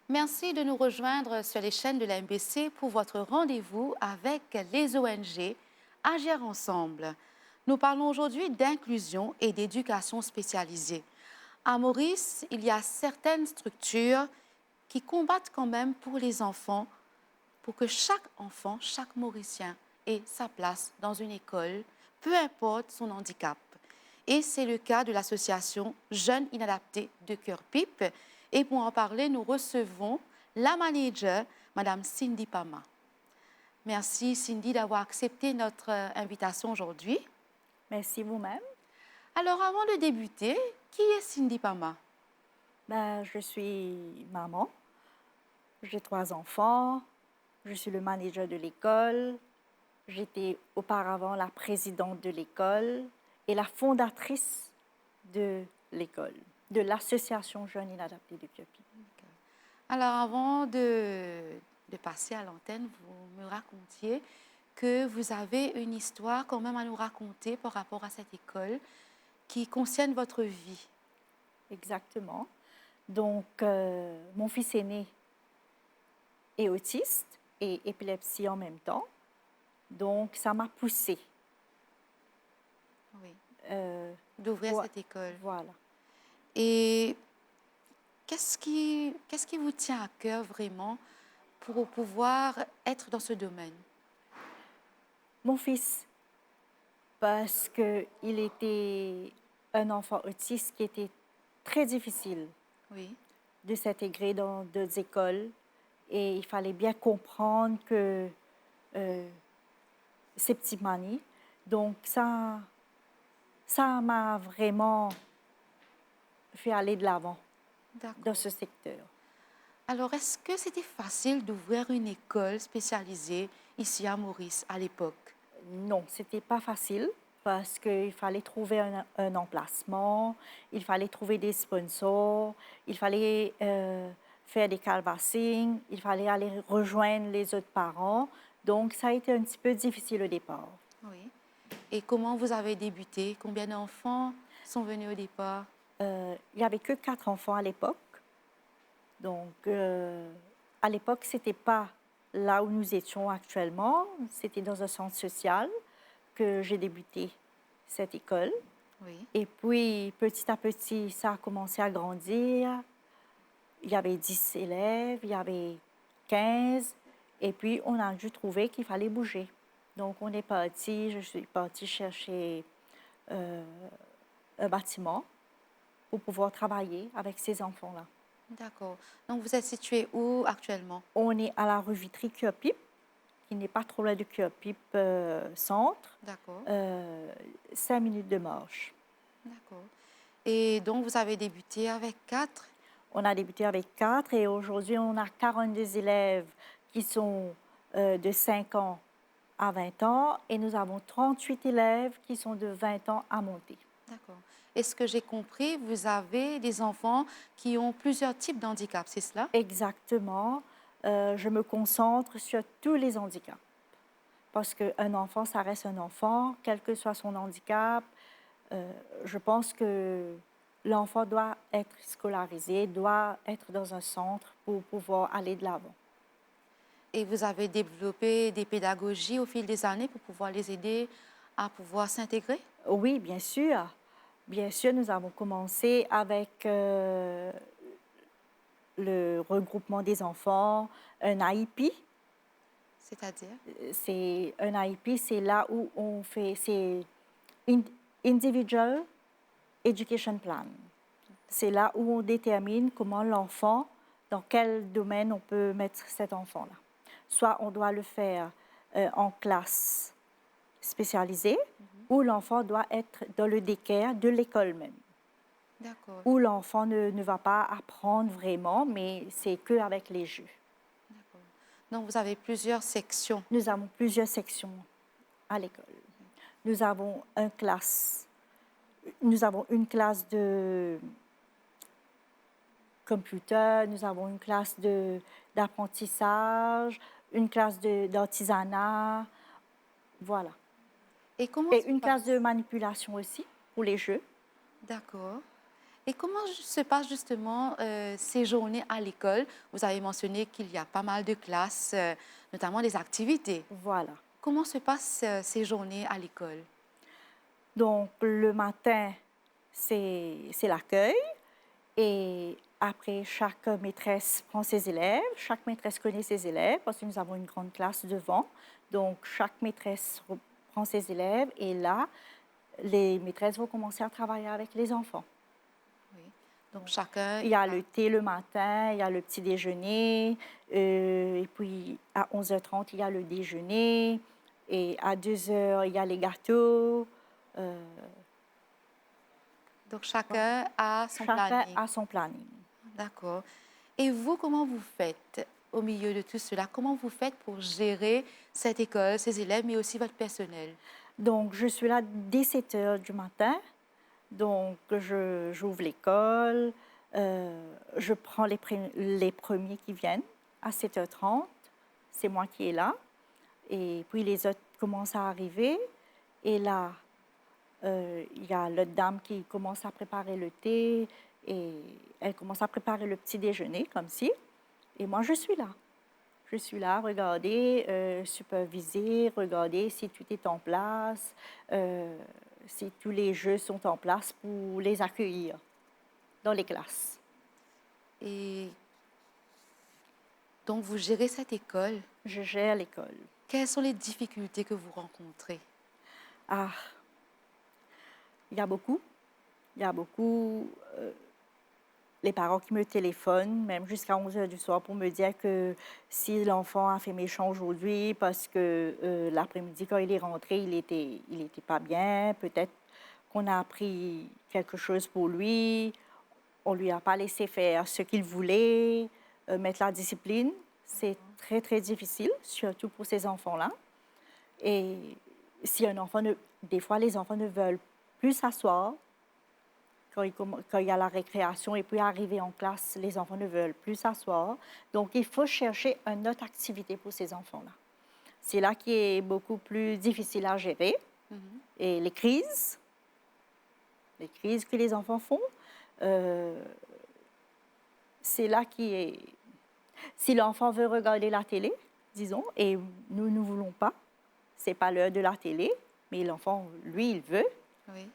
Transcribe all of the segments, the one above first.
Merci de nous rejoindre sur les chaînes de la MBC pour votre rendez-vous avec les ONG Agir ensemble. Nous parlons aujourd'hui d'inclusion et d'éducation spécialisée. À Maurice, il y a certaines structures qui combattent quand même pour les enfants, pour que chaque enfant, chaque Mauricien ait sa place dans une école, peu importe son handicap. Et c'est le cas de l'association Jeunes Inadaptés de Cœur-Pipe. Et pour en parler, nous recevons la manager, Madame Cindy Pama. Merci Cindy d'avoir accepté notre invitation aujourd'hui. Merci vous-même. Alors avant de débuter, qui est Cindy Pama? Je suis maman, j'ai 3 enfants, je suis le manager de l'école, j'étais auparavant la présidente de l'école et la fondatrice de l'école, de l'association Jeunes Inadaptés de Kyopi. Alors avant de passer à l'antenne, vous me racontiez que vous avez une histoire quand même à nous raconter par rapport à cette école qui concerne votre vie. Exactement. Donc, mon fils aîné est autiste et épilepsie en même temps. Donc, ça m'a poussée. Oui. Euh, D'ouvrir voi- cette école. voilà. Et qu'est-ce qui vous tient à cœur vraiment pour pouvoir être dans ce domaine? Mon fils, parce qu'il était un enfant autiste qui était très difficile Oui, de s'intégrer dans d'autres écoles et il fallait bien comprendre que ses petits manies. Donc ça m'a vraiment fait aller de l'avant dans d'accord. ce secteur. Alors, est-ce que c'était facile d'ouvrir une école spécialisée ici à Maurice à l'époque? Non, c'était pas facile parce qu'il fallait trouver un emplacement, il fallait trouver des sponsors, il fallait faire des canvassing, il fallait aller rejoindre les autres parents. Donc, ça a été un petit peu difficile au départ. Oui. Et comment vous avez débuté? Combien d'enfants sont venus au départ? Il n'y avait que 4 enfants à l'époque. Donc, à l'époque, ce n'était pas là où nous étions actuellement. C'était dans un centre social que j'ai débuté cette école. Oui, Et puis, petit à petit, ça a commencé à grandir. Il y avait 10 élèves, il y avait 15. Et puis, on a dû trouver qu'il fallait bouger. Donc, on est parti, je suis partie chercher un bâtiment pour pouvoir travailler avec ces enfants-là. d'accord. Donc, vous êtes situé où actuellement? On est à la rue Vitry-Cœur-Pipe, qui n'est pas trop loin de Cœur-Pipe centre, D'accord, 5 minutes de marche. d'accord. Et donc, vous avez débuté avec 4? On a débuté avec 4 et aujourd'hui, on a 42 élèves qui sont de 5 ans à 20 ans et nous avons 38 élèves qui sont de 20 ans à monter. D'accord. Est-ce que j'ai compris, vous avez des enfants qui ont plusieurs types d'handicap, c'est cela? Exactement. Je me concentre sur tous les handicaps parce qu'un enfant, ça reste un enfant, quel que soit son handicap. Je pense que l'enfant doit être scolarisé, doit être dans un centre pour pouvoir aller de l'avant. Et vous avez développé des pédagogies au fil des années pour pouvoir les aider à pouvoir s'intégrer? Oui, bien sûr. Bien sûr, nous avons commencé avec le regroupement des enfants, un IEP. C'est-à-dire? C'est un IEP, c'est là où on fait, c'est in- Individual Education Plan. C'est là où on détermine comment l'enfant, dans quel domaine on peut mettre cet enfant-là. Soit on doit le faire en classe spécialisée, ou l'enfant doit être dans le daycare de l'école même, D'accord, où l'enfant ne va pas apprendre vraiment, mais c'est qu'avec les jeux. d'accord. Donc, vous avez plusieurs sections. Nous avons plusieurs sections à l'école. Nous avons nous avons une classe de computer, nous avons une classe d'apprentissage, une classe d'artisanat, voilà. Et comment Et se une classe passe? de manipulation aussi pour les jeux. D'accord. Et comment se passent justement ces journées à l'école? Vous avez mentionné qu'il y a pas mal de classes, notamment des activités. Voilà. Comment se passent ces journées à l'école? Donc, le matin, c'est l'accueil. Et après, chaque maîtresse prend ses élèves. Chaque maîtresse connaît ses élèves parce que nous avons une grande classe devant. Donc, chaque maîtresse prend ses élèves. Et là, les maîtresses vont commencer à travailler avec les enfants. Oui. Donc chacun Il y a le thé le matin, il y a le petit déjeuner, et puis à 11h30, il y a le déjeuner, et à 2h, il y a les gâteaux. euh, donc chacun a son Chacun planning. a son planning. D'accord. Et vous, comment vous faites au milieu de tout cela? Comment vous faites pour gérer cette école, ces élèves, mais aussi votre personnel? Donc, je suis là dès 7h du matin. Donc, j'ouvre l'école, je prends les premiers qui viennent à 7h30. C'est moi qui est là. Et puis, les autres commencent à arriver. Et là, il y a l'autre dame qui commence à préparer le thé et elle commence à préparer le petit déjeuner, comme si. Et moi, je suis là. Je suis là, regarder, superviser, regarder si tout est en place, si tous les jeux sont en place pour les accueillir dans les classes. Et donc vous gérez cette école. Je gère l'école. Quelles sont les difficultés que vous rencontrez? Ah, il y a beaucoup. Il y a beaucoup. Les parents qui me téléphonent, même jusqu'à 11h du soir, pour me dire que si l'enfant a fait méchant aujourd'hui parce que l'après-midi, quand il est rentré, il était pas bien, peut-être qu'on a appris quelque chose pour lui, on lui a pas laissé faire ce qu'il voulait, mettre la discipline. C'est très, très difficile, surtout pour ces enfants-là. Et si un enfant ne... Des fois, les enfants ne veulent plus s'asseoir quand il y a la récréation et puis arriver en classe, les enfants ne veulent plus s'asseoir. Donc, il faut chercher une autre activité pour ces enfants-là. C'est là qui est beaucoup plus difficile à gérer. Et les crises que les enfants font, euh, c'est là qui est... Si l'enfant veut regarder la télé, disons, et nous ne voulons pas, c'est pas l'heure de la télé, mais l'enfant, lui, il veut, Oui.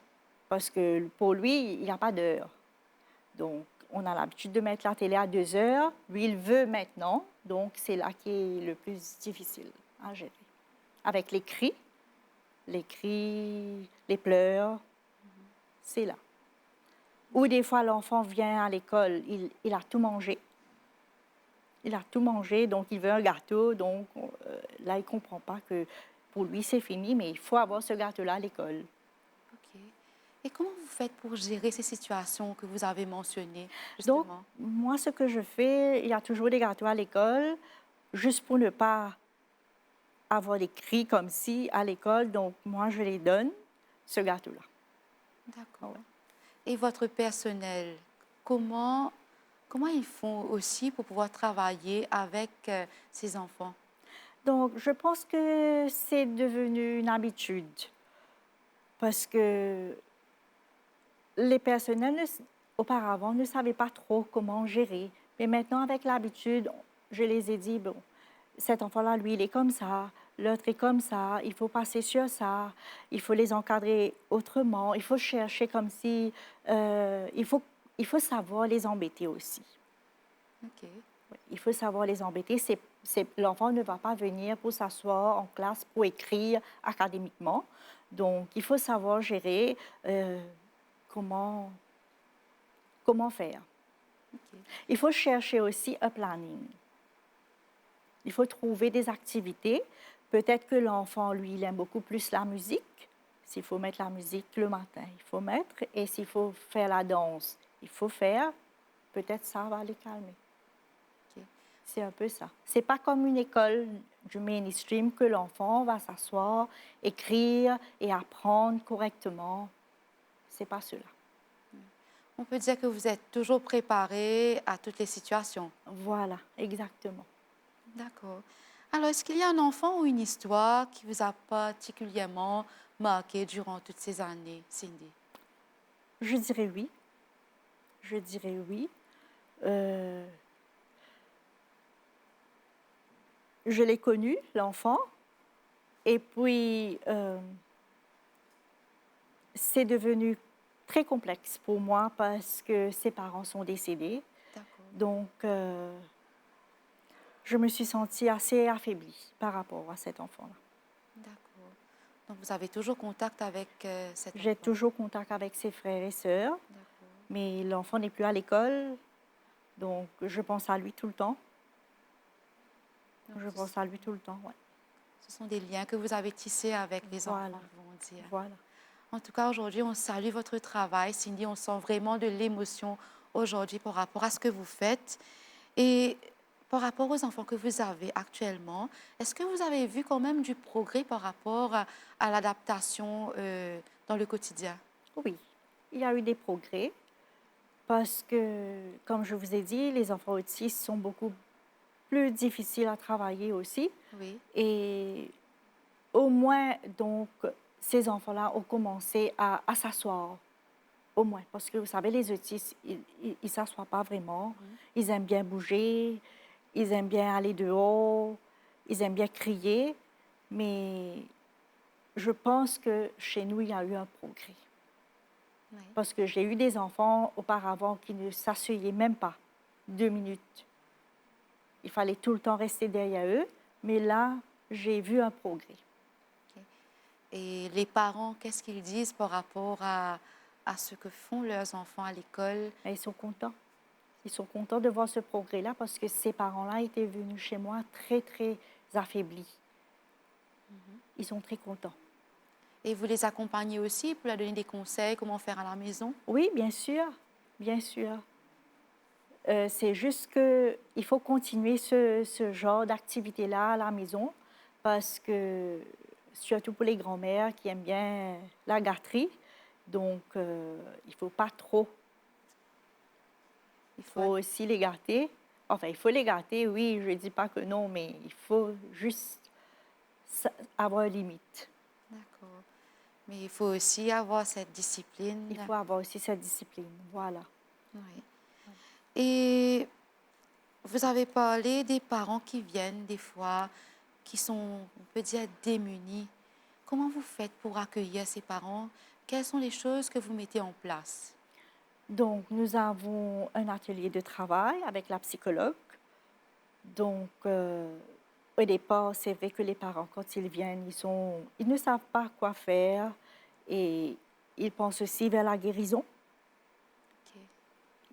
parce que pour lui, il n'y a pas d'heure. Donc, on a l'habitude de mettre la télé à 2h. Lui, il veut maintenant. Donc, c'est là qui est le plus difficile à gérer. Avec les cris, les pleurs, c'est là. Ou des fois, l'enfant vient à l'école, il a tout mangé. Il a tout mangé, donc il veut un gâteau. Donc, là, il ne comprend pas que pour lui, c'est fini, mais il faut avoir ce gâteau-là à l'école. OK. Et comment vous faites pour gérer ces situations que vous avez mentionnées, Donc, justement? moi, ce que je fais, il y a toujours des gâteaux à l'école, juste pour ne pas avoir des cris comme si à l'école. Donc, moi, je les donne, ce gâteau-là. D'accord. Et votre personnel, comment, comment ils font aussi pour pouvoir travailler avec ces enfants? Donc, je pense que c'est devenu une habitude parce que les personnels, auparavant, ne savaient pas trop comment gérer. Mais maintenant, avec l'habitude, je les ai dit, bon, cet enfant-là, lui, il est comme ça, l'autre est comme ça, il faut passer sur ça, il faut les encadrer autrement, il faut chercher comme si, il faut savoir les embêter aussi. OK. Oui, il faut savoir les embêter. L'enfant ne va pas venir pour s'asseoir en classe pour écrire académiquement. Donc, il faut savoir gérer comment, comment faire. OK. Il faut chercher aussi un planning. Il faut trouver des activités. Peut-être que l'enfant, lui, il aime beaucoup plus la musique. S'il faut mettre la musique le matin, il faut mettre. Et s'il faut faire la danse, il faut faire. Peut-être ça va les calmer. OK. C'est un peu ça. C'est pas comme une école du mainstream que l'enfant va s'asseoir, écrire et apprendre correctement. C'est pas cela. On peut dire que vous êtes toujours préparé à toutes les situations. Voilà, exactement. D'accord. Alors, est-ce qu'il y a un enfant ou une histoire qui vous a particulièrement marqué durant toutes ces années, Cindy? Je dirais oui. je dirais oui. Euh, je l'ai connu, l'enfant, et puis c'est devenu très complexe pour moi parce que ses parents sont décédés. D'accord, Donc, je me suis sentie assez affaiblie par rapport à cet enfant-là. d'accord. Donc, vous avez toujours contact avec cet J'ai enfant? toujours contact avec ses frères et sœurs, D'accord. mais l'enfant n'est plus à l'école, donc je pense à lui tout le temps. Donc, Je ce pense sont, à lui tout le temps, ouais. ce sont des liens que vous avez tissés avec les Voilà, enfants, vont dire. voilà. En tout cas, aujourd'hui, on salue votre travail, Cindy. On sent vraiment de l'émotion aujourd'hui par rapport à ce que vous faites. Et par rapport aux enfants que vous avez actuellement, est-ce que vous avez vu quand même du progrès par rapport à l'adaptation dans le quotidien? Oui, il y a eu des progrès parce que, comme je vous ai dit, les enfants autistes sont beaucoup plus difficiles à travailler aussi. Oui, Et au moins, donc, ces enfants-là ont commencé à s'asseoir, au moins. Parce que, vous savez, les autistes, ils ne s'assoient pas vraiment. mhm, Ils aiment bien bouger, ils aiment bien aller dehors, ils aiment bien crier. Mais je pense que chez nous, il y a eu un progrès. oui. Parce que j'ai eu des enfants auparavant qui ne s'asseyaient même pas 2 minutes. Il fallait tout le temps rester derrière eux. Mais là, j'ai vu un progrès. Ok. Et les parents, qu'est-ce qu'ils disent par rapport à ce que font leurs enfants à l'école? Et ils sont contents. Ils sont contents de voir ce progrès-là parce que ces parents-là étaient venus chez moi très, très affaiblis. Ils sont très contents. Et vous les accompagnez aussi pour leur donner des conseils, comment faire à la maison? Oui, bien sûr, bien sûr. C'est juste qu'il faut continuer ce genre d'activité-là à la maison parce que, surtout pour les grands-mères qui aiment bien la gâterie, donc il ne faut pas trop. Il Il faut faut aussi les gâter. Enfin, il faut les gâter, oui, je ne dis pas que non, mais il faut juste avoir une limite. D'accord. Mais il faut aussi avoir cette discipline. Il faut avoir aussi cette discipline, voilà. Oui. Et vous avez parlé des parents qui viennent des fois, qui sont, on peut dire, démunis. Comment vous faites pour accueillir ces parents? Quelles sont les choses que vous mettez en place? Donc, nous avons un atelier de travail avec la psychologue. Donc, au départ, c'est vrai que les parents, quand ils viennent, ils ne savent pas quoi faire et ils pensent aussi vers la guérison. Ok.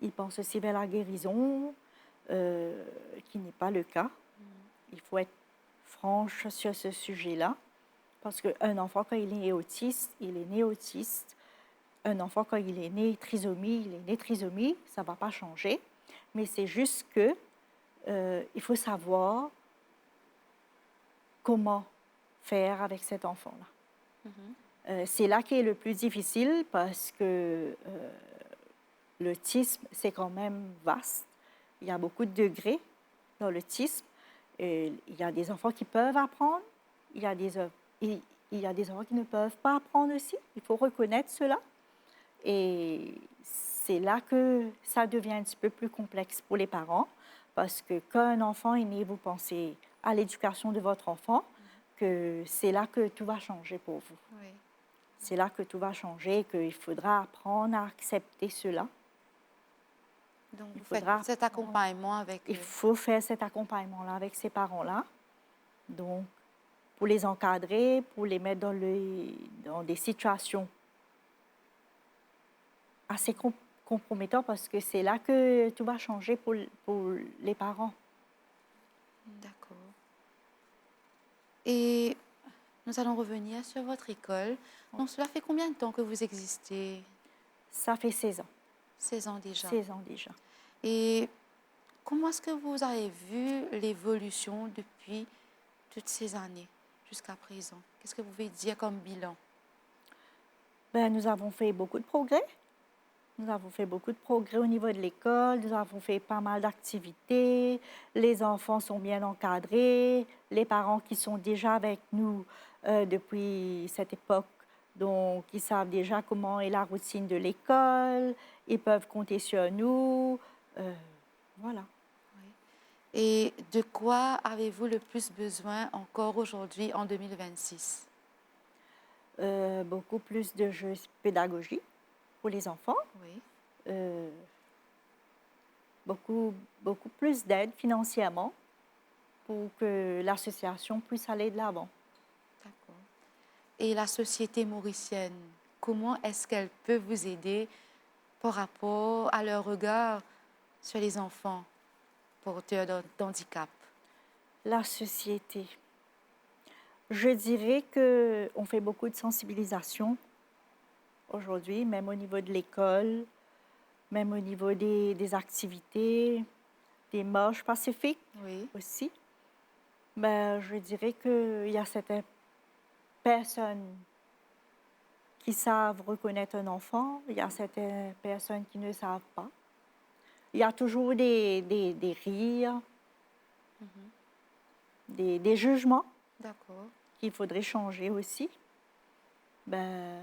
Ils pensent aussi vers la guérison, qui n'est pas le cas. Il faut être franche sur ce sujet-là, parce qu'un enfant, quand il est né autiste, il est né autiste. Un enfant, quand il est né trisomie, il est né trisomie, ça ne va pas changer. Mais c'est juste que il faut savoir comment faire avec cet enfant-là. Mhm. C'est là qui est le plus difficile parce que l'autisme, c'est quand même vaste. Il y a beaucoup de degrés dans l'autisme. Il y a des enfants qui peuvent apprendre, il y a il y a des enfants qui ne peuvent pas apprendre aussi. Il faut reconnaître cela. Et c'est là que ça devient un petit peu plus complexe pour les parents, parce que quand un enfant est né, vous pensez à l'éducation de votre enfant, que c'est là que tout va changer pour vous. Oui. C'est là que tout va changer, qu'il faudra apprendre à accepter cela. Donc, Il vous faites faudra cet apprendre. accompagnement avec Il eux. faut faire cet accompagnement-là avec ces parents-là. Donc, pour les encadrer, pour les mettre dans des situations assez compromettantes, parce que c'est là que tout va changer pour les parents. D'accord. Et nous allons revenir sur votre école. Donc, cela fait combien de temps que vous existez? Ça fait 16 ans. 16 ans déjà. 16 ans déjà. Et comment est-ce que vous avez vu l'évolution depuis toutes ces années jusqu'à présent? Qu'est-ce que vous pouvez dire comme bilan? Ben, nous avons fait beaucoup de progrès. Nous avons fait beaucoup de progrès au niveau de l'école. Nous avons fait pas mal d'activités. Les enfants sont bien encadrés. Les parents qui sont déjà avec nous depuis cette époque, donc ils savent déjà comment est la routine de l'école. ils peuvent compter sur nous. Voilà. Et de quoi avez-vous le plus besoin encore aujourd'hui en 2026? Beaucoup plus de jeux pédagogiques pour les enfants. Oui, Euh, beaucoup plus d'aide financièrement pour que l'association puisse aller de l'avant. d'accord. Et la société mauricienne, comment est-ce qu'elle peut vous aider par rapport à leur regard sur les enfants porteurs d'handicap? La société. Je dirais qu'on fait beaucoup de sensibilisation aujourd'hui, même au niveau de l'école, même au niveau des activités, des marches pacifiques Oui, aussi. Ben, je dirais qu'il y a certaines personnes qui savent reconnaître un enfant, il y a certaines personnes qui ne savent pas. Il y a toujours des rires, des jugements d'accord. qu'il faudrait changer aussi. Ben,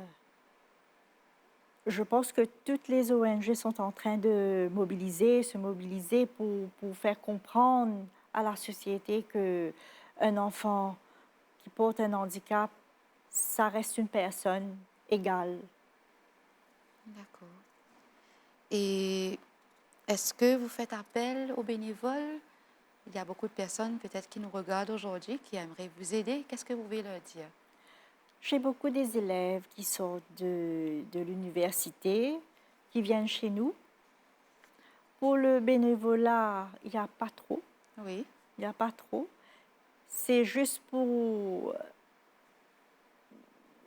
je pense que toutes les ONG sont en train de se mobiliser pour faire comprendre à la société qu'un enfant qui porte un handicap, ça reste une personne égale. D'accord. Et est-ce que vous faites appel aux bénévoles? Il y a beaucoup de personnes peut-être qui nous regardent aujourd'hui qui aimeraient vous aider. Qu'est-ce que vous pouvez leur dire? J'ai beaucoup des élèves qui sortent de l'université, qui viennent chez nous. Pour le bénévolat, il n'y a pas trop. Oui, Il n'y a pas trop. C'est juste pour...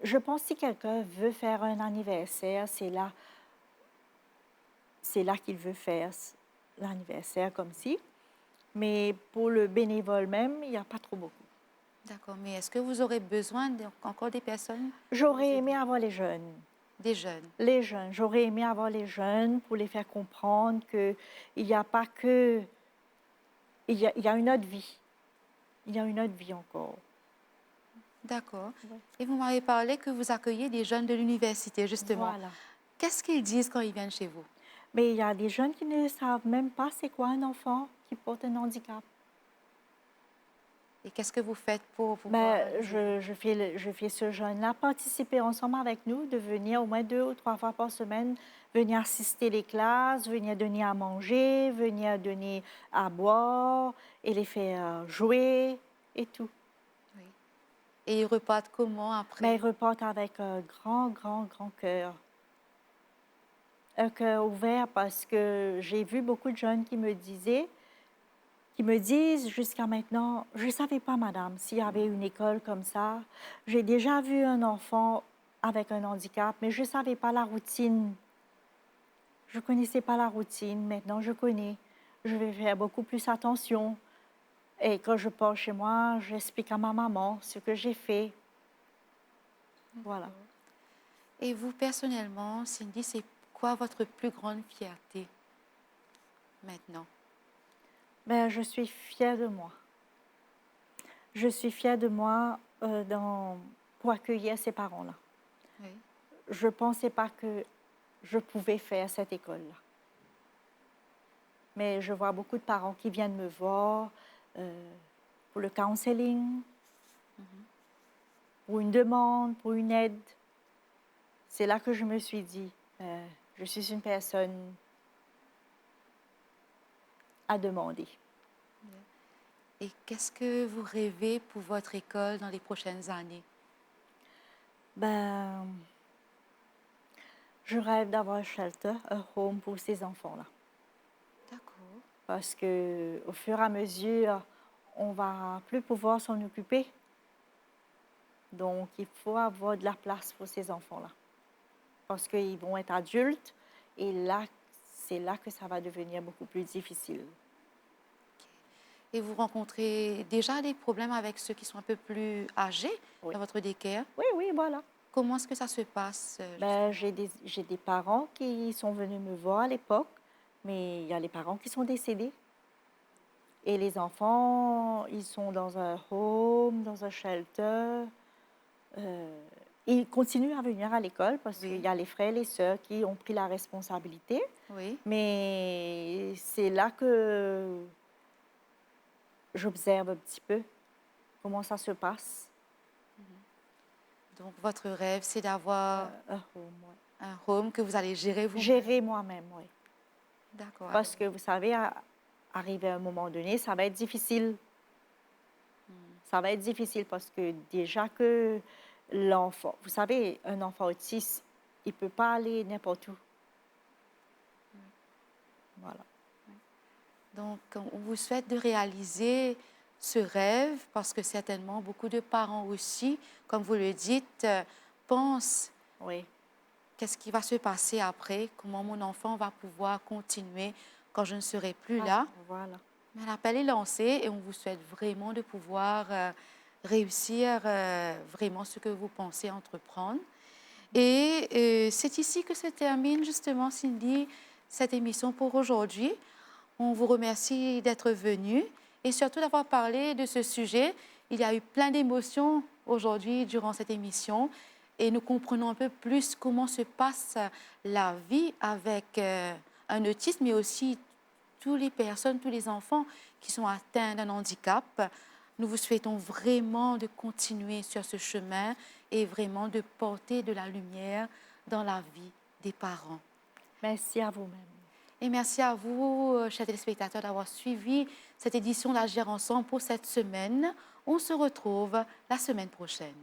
Je pense que si quelqu'un veut faire un anniversaire, c'est là qu'il veut faire l'anniversaire comme si. Mais pour le bénévole même, il n'y a pas trop beaucoup. d'accord. Mais est-ce que vous aurez besoin encore des personnes pour vous J'aurais aimé aider? avoir les jeunes. Des jeunes. Les jeunes. J'aurais aimé avoir les jeunes pour les faire comprendre qu'il n'y a pas que... il y a une autre vie. Il y a une autre vie encore. D'accord. Ouais. Et vous m'avez parlé que vous accueillez des jeunes de l'université, justement. Voilà. Qu'est-ce qu'ils disent quand ils viennent chez vous? Mais il y a des jeunes qui ne savent même pas c'est quoi un enfant qui porte un handicap. Et qu'est-ce que vous faites pour pouvoir Ben, les aider? je fais ce jeune-là participer ensemble avec nous, de venir au moins 2 ou 3 fois par semaine, venir assister les classes, venir donner à manger, venir donner à boire et les faire jouer et tout. Oui. Et ils repartent comment Mais après? ils repartent avec un grand, grand, grand cœur. Un cœur ouvert parce que j'ai vu beaucoup de jeunes qui me disent jusqu'à maintenant, je ne savais pas, madame, s'il y avait une école comme ça. J'ai déjà vu un enfant avec un handicap, mais je ne savais pas la routine. Je ne connaissais pas la routine. Maintenant, je connais. Je vais faire beaucoup plus attention. Et quand je pars chez moi, j'explique à ma maman ce que j'ai fait. Voilà. Et vous, personnellement, Cindy, c'est quoi votre plus grande fierté maintenant? Ben, je suis fière de moi. Je suis fière de moi pour accueillir ces parents-là. Oui. Je ne pensais pas que je pouvais faire cette école-là. Mais je vois beaucoup de parents qui viennent me voir pour le counseling, pour une demande, pour une aide. C'est là que je me suis dit, je suis une personne à demander. Et qu'est-ce que vous rêvez pour votre école dans les prochaines années? Ben, je rêve d'avoir un shelter, un home pour ces enfants-là. D'accord. Parce que au fur et à mesure, on va plus pouvoir s'en occuper. Donc, il faut avoir de la place pour ces enfants-là. Parce qu'ils vont être adultes et là, c'est là que ça va devenir beaucoup plus difficile. Et vous rencontrez déjà des problèmes avec ceux qui sont un peu plus âgés Oui, dans votre daycare? oui, oui, voilà. Comment est-ce que ça se passe, Ben, justement? j'ai des parents qui sont venus me voir à l'époque, mais il y a les parents qui sont décédés. Et les enfants, ils sont dans un home, dans un shelter. ils continuent à venir à l'école parce Oui. qu'il y a les frères et les sœurs qui ont pris la responsabilité. Oui. Mais c'est là que j'observe un petit peu comment ça se passe. Donc, votre rêve, c'est d'avoir Ouais. un home que vous allez gérer vous-même. Gérer moi-même, oui. D'accord. Parce que vous savez, arrivé à un moment donné, ça va être difficile. Ça va être difficile parce que déjà que l'enfant, vous savez, un enfant autiste, il ne peut pas aller n'importe où. Voilà. Donc, on vous souhaite de réaliser ce rêve parce que certainement beaucoup de parents aussi, comme vous le dites, pensent Oui. qu'est-ce qui va se passer après, comment mon enfant va pouvoir continuer quand je ne serai plus là. Voilà. Mais l'appel est lancé et on vous souhaite vraiment de pouvoir réussir vraiment ce que vous pensez entreprendre. Et c'est ici que se termine justement, Cindy, cette émission pour aujourd'hui. On vous remercie d'être venu et surtout d'avoir parlé de ce sujet. Il y a eu plein d'émotions aujourd'hui durant cette émission et nous comprenons un peu plus comment se passe la vie avec un autisme, mais aussi toutes les personnes, tous les enfants qui sont atteints d'un handicap. Nous vous souhaitons vraiment de continuer sur ce chemin et vraiment de porter de la lumière dans la vie des parents. Merci à vous-même. Et merci à vous, chers téléspectateurs, d'avoir suivi cette édition d'Agir ensemble pour cette semaine. On se retrouve la semaine prochaine.